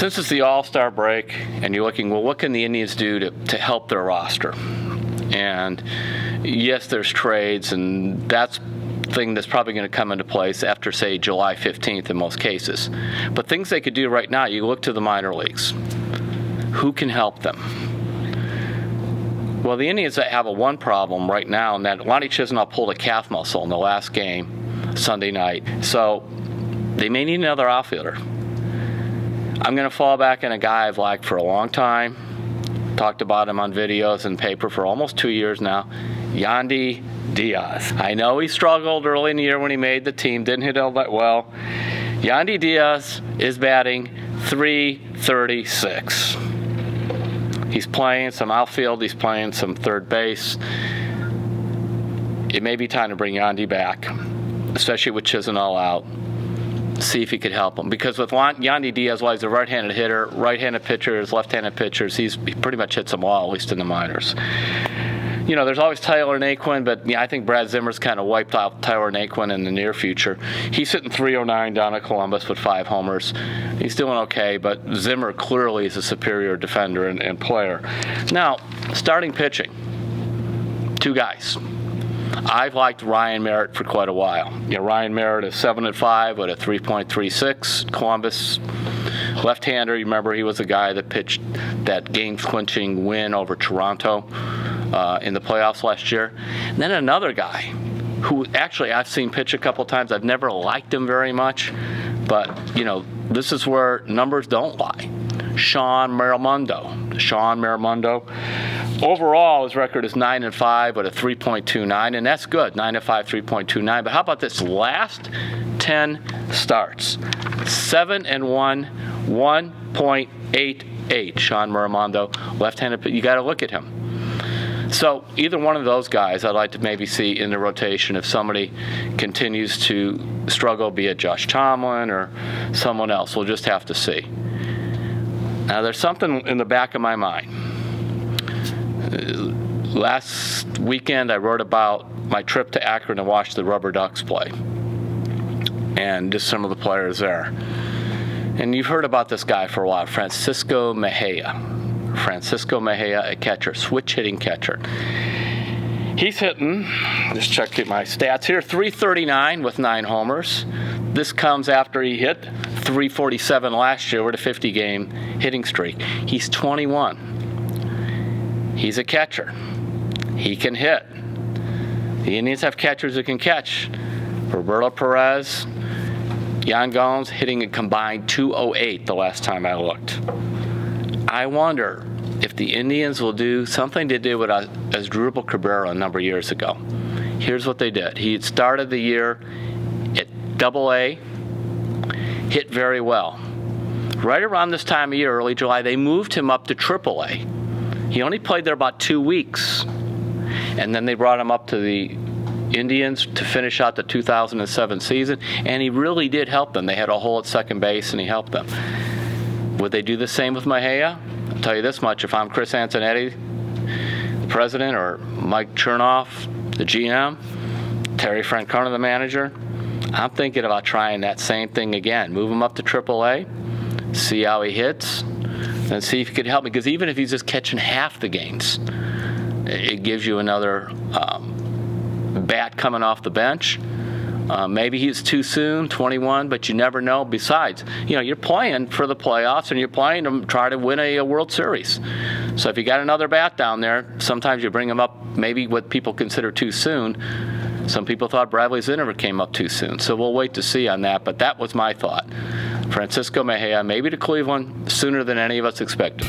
Since it's the All-Star break and you're looking, well, what can the Indians do to help their roster? And yes, there's trades, and that's thing that's probably going to come into place after, say, July 15th in most cases. But things they could do right now, you look to the minor leagues. Who can help them? Well, the Indians have one problem right now, and that Lonnie Chisenhall pulled a calf muscle in the last game Sunday night. So they may need another outfielder. I'm going to fall back on a guy I've liked for a long time. Talked about him on videos and paper for almost 2 years now. Yandy-Diaz. I know he struggled early in the year when he made the team, didn't hit all that well. Yandy-Diaz is batting .336. He's playing some outfield, he's playing some third base. It may be time to bring Yandy back, especially with Chisenhall out. See if he could help him. Because with Yandy-Diaz, while he's a right-handed hitter, right-handed pitchers, left-handed pitchers, he pretty much hits them all, at least in the minors. You know, there's always Tyler Naquin, but yeah, I think Brad Zimmer's kind of wiped out Tyler Naquin in the near future. He's hitting .309 down at Columbus with 5 homers. He's doing okay, but Zimmer clearly is a superior defender and player. Now, starting pitching, 2 guys. I've liked Ryan Merritt for quite a while. You know, Ryan Merritt is 7-5 with a 3.36. Columbus left-hander. You remember he was the guy that pitched that game-clinching win over Toronto in the playoffs last year. And then another guy who actually I've seen pitch a couple times. I've never liked him very much, but you know, this is where numbers don't lie. Sean Miramondo. Overall, his record is 9-5 with a 3.29, and that's good. 9-5, 3.29. But how about this last 10 starts? 7-1, 1.88. Sean Miramondo, left-handed. You got to look at him. So either one of those guys I'd like to maybe see in the rotation if somebody continues to struggle, be it Josh Tomlin or someone else. We'll just have to see. Now there's something in the back of my mind. Last weekend I wrote about my trip to Akron to watch the Rubber Ducks play. And just some of the players there. And you've heard about this guy for a while, Francisco Mejia, a catcher, switch-hitting catcher. He's hitting, just checking my stats here, .339 with 9 homers. This comes after he hit .347 last year with a 50-game hitting streak. He's 21. He's a catcher. He can hit. The Indians have catchers who can catch. Roberto Perez, Yan Gomes hitting a combined .208 the last time I looked. I wonder if the Indians will do something they did with Asdrubal Cabrera a number of years ago. Here's what they did. He had started the year at AA, hit very well. Right around this time of year, early July, they moved him up to AAA. He only played there about 2 weeks. And then they brought him up to the Indians to finish out the 2007 season, and he really did help them. They had a hole at second base, and he helped them. Would they do the same with Mejia? I'll tell you this much, if I'm Chris Antonetti, the president, or Mike Chernoff, the GM, Terry Francona, the manager, I'm thinking about trying that same thing again. Move him up to AAA, see how he hits, and see if he could help me. Because even if he's just catching half the games, it gives you another bat coming off the bench. Maybe he's too soon, 21, but you never know. Besides, you know, you're playing for the playoffs and you're playing to try to win a World Series. So if you got another bat down there, sometimes you bring him up maybe what people consider too soon. Some people thought Bradley Zinner came up too soon. So we'll wait to see on that, but that was my thought. Francisco Mejia, maybe to Cleveland sooner than any of us expected.